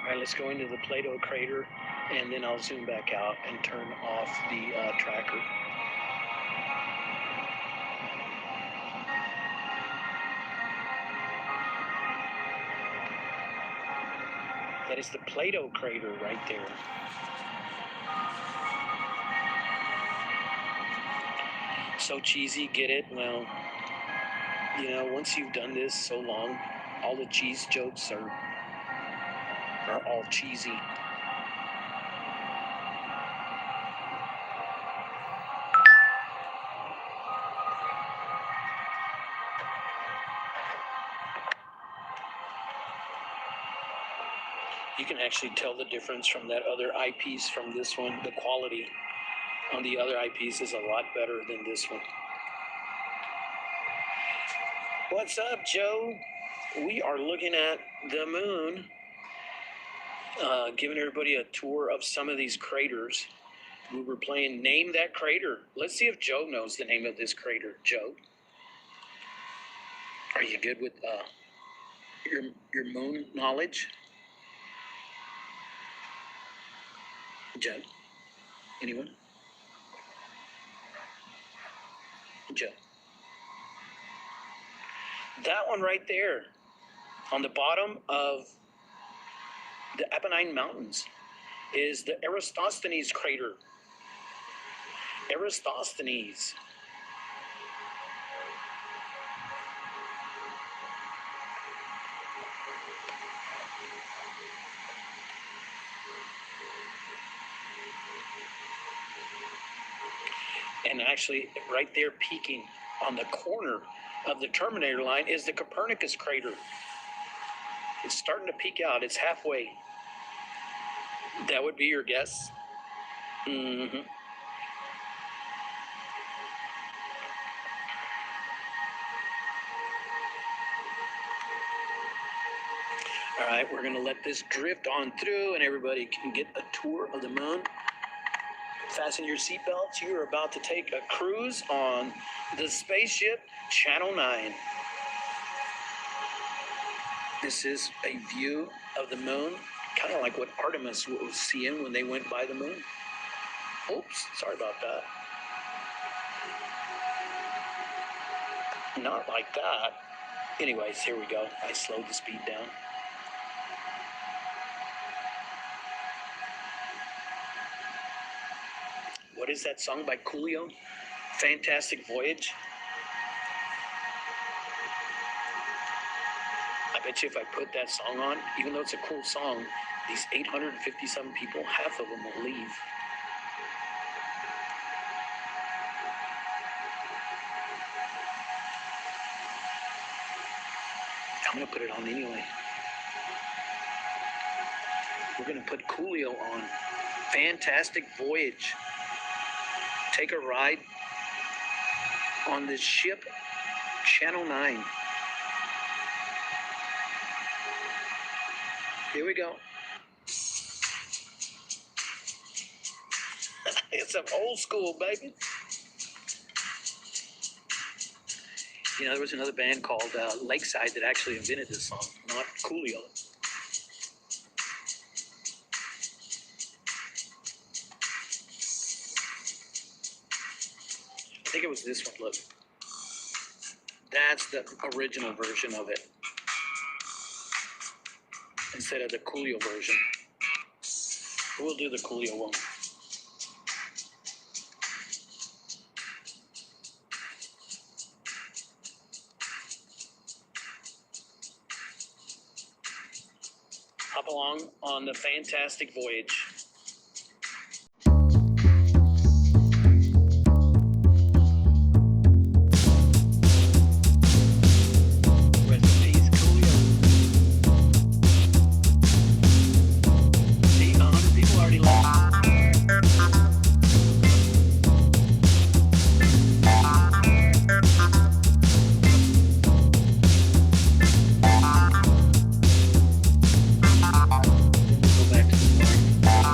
All right, let's go into the Plato crater, and then I'll zoom back out and turn off the tracker. That is the Plato crater right there. So cheesy, get it? Well, you know, once you've done this so long, all the cheese jokes are all cheesy. You can actually tell the difference from that other eyepiece from this one. The quality on the other eyepiece is a lot better than this one. What's up, Joe? We are looking at the moon, giving everybody a tour of some of these craters. We were playing Name That Crater. Let's see if Joe knows the name of this crater. Joe, are you good with your moon knowledge? Joe, anyone? Joe. That one right there on the bottom of the Apennine Mountains is the Eratosthenes crater. Eratosthenes. And actually, right there peeking on the corner of the Terminator line is the Copernicus crater. It's starting to peek out. It's halfway. That would be your guess? Mm-hmm. All right, we're going to let this drift on through and everybody can get a tour of the moon. Fasten your seatbelts. You are about to take a cruise on the spaceship Channel 9. This is a view of the moon, kind of like what Artemis was seeing when they went by the moon. Oops, sorry about that. Not like that. Anyways, here we go. I slowed the speed down. What is that song by Coolio? Fantastic Voyage. I bet you if I put that song on, even though it's a cool song, these 850-some people, half of them will leave. I'm going to put it on anyway. We're going to put Coolio on. Fantastic Voyage. Take a ride on this ship, Channel 9. Here we go. It's some old school, baby. You know, there was another band called Lakeside that actually invented this song, not Coolio. I think it was this one, look. That's the original version of it. Instead of the Coolio version. We'll do the Coolio one. Hop along on the Fantastic Voyage. Go back to the morning.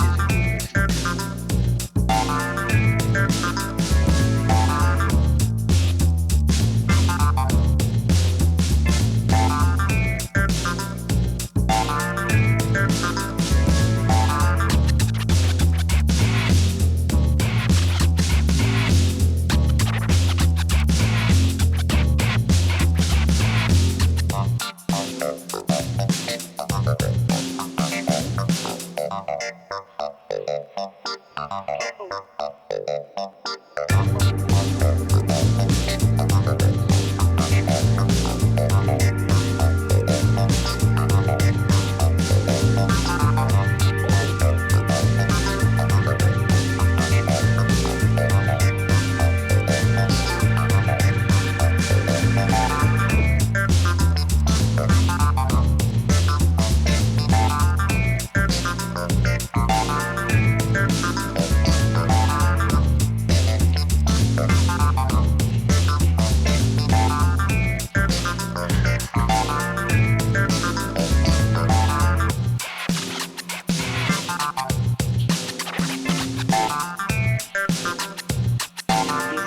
This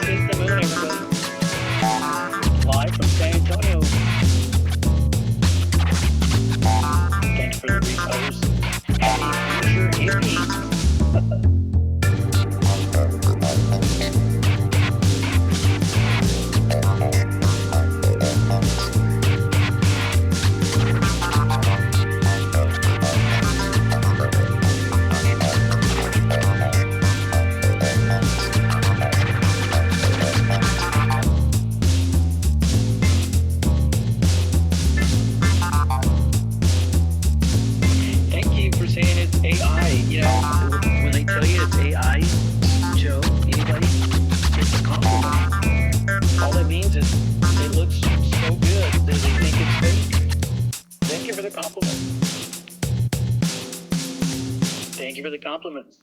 is the moon, everybody. Live from San Antonio. Thanks for the repost. Happy future hippie. Thank you for saying it's AI. You know, when they tell you it's AI, Joe, anybody, it's a compliment. All that means is it looks so good that they think it's fake. Thank you for the compliment. Thank you for the compliment.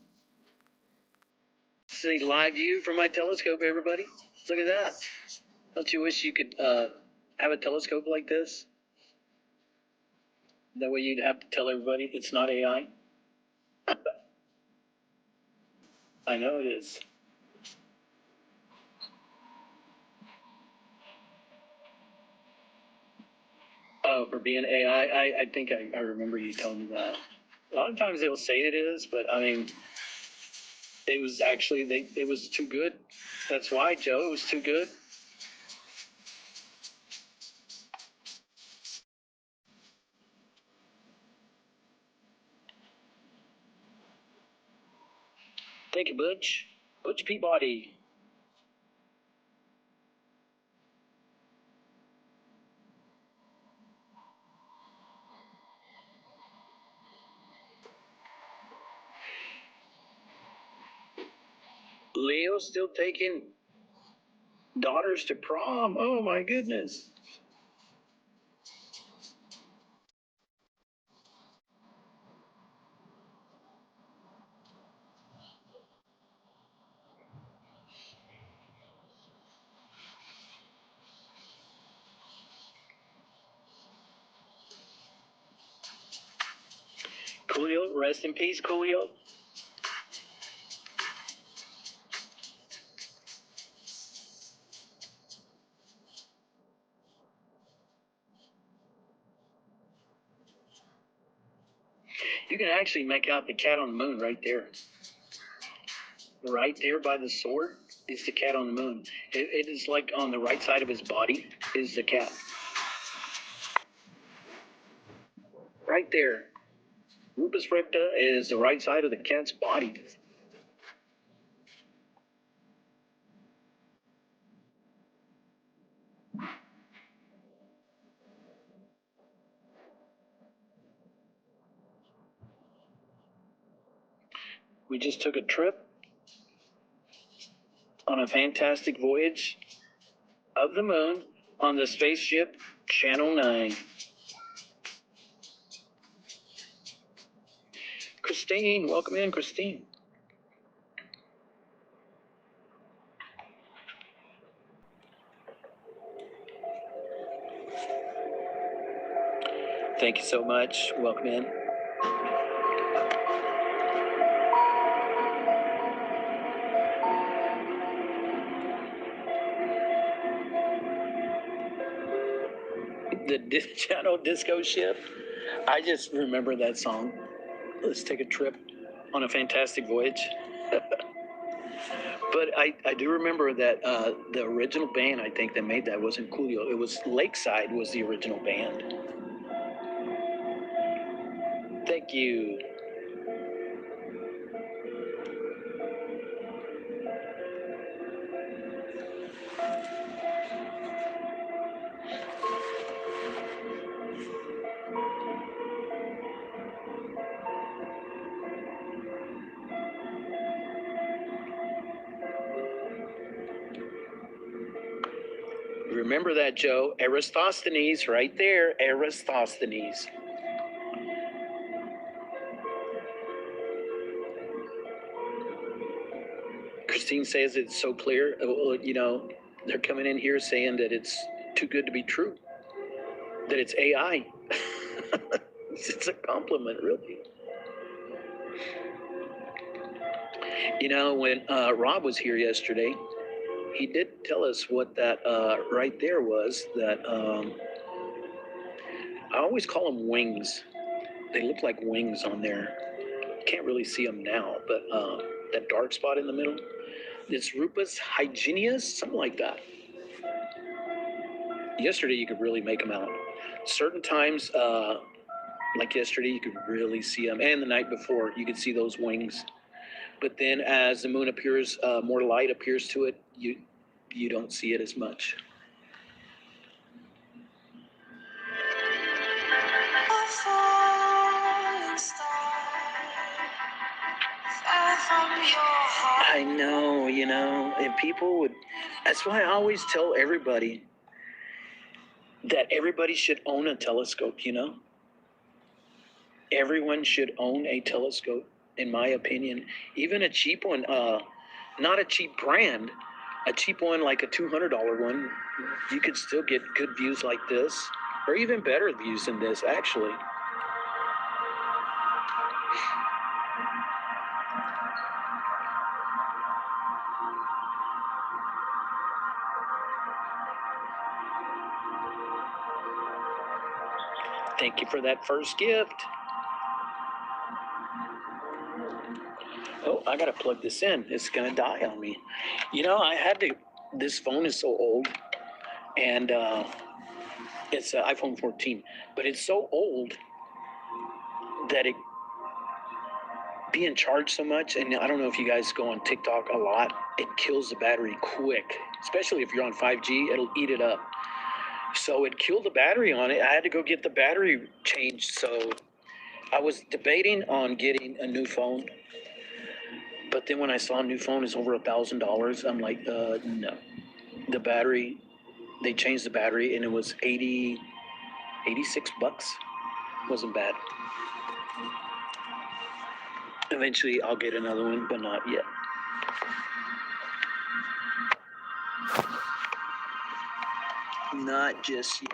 See live view from my telescope, everybody. Look at that. Don't you wish you could have a telescope like this? That way you'd have to tell everybody it's not AI. I know it is. Oh, for being AI, I think I remember you telling me that. A lot of times they will say it is, but I mean, it was actually it was too good. That's why, Joe, it was too good. Thank you, Butch. Butch Peabody. Leo still taking daughters to prom. Oh my goodness. Coolio, rest in peace, Coolio. You can actually make out the cat on the moon right there. Right there by the sword is the cat on the moon. It is like on the right side of his body is the cat. Right there. Rupus ripta is the right side of the cat's body. We just took a trip on a fantastic voyage of the moon on the spaceship Channel 9. Christine, welcome in, Christine. Thank you so much. Welcome in. The Channel Disco Ship. I just remember that song. Let's take a trip on a fantastic voyage. But I do remember that the original band, I think, that made that wasn't Coolio. It was Lakeside was the original band. Thank you. Remember that, Joe. Eratosthenes, right there. Eratosthenes. Christine says it's so clear. You know, they're coming in here saying that it's too good to be true, that it's AI. It's a compliment, really. You know, when Rob was here yesterday, he did tell us what that right there was. That I always call them wings. They look like wings on there. Can't really see them now, but that dark spot in the middle, it's Rupus hygienius, something like that. Yesterday, you could really make them out. Certain times, like yesterday, you could really see them, and the night before, you could see those wings. But then, as the moon appears, more light appears to it, you don't see it as much. I know, you know, and people would. That's why I always tell everybody that everybody should own a telescope, you know? Everyone should own a telescope, in my opinion. Even a cheap one, not a cheap brand, a cheap one like a $200 one, you could still get good views like this, or even better views than this, actually. Thank you for that first gift. Oh, I gotta plug this in. It's gonna die on me. You know, I had to. This phone is so old, and it's an iPhone 14, but it's so old that it being charged so much, and I don't know if you guys go on TikTok a lot, it kills the battery quick, especially if you're on 5G, it'll eat it up. So it killed the battery on it. I had to go get the battery changed. So I was debating on getting a new phone, but then when I saw a new phone is over $1,000, I'm like, no. The battery, they changed the battery, and it was 86 bucks. Wasn't bad. Eventually, I'll get another one, but not yet. Not just yet.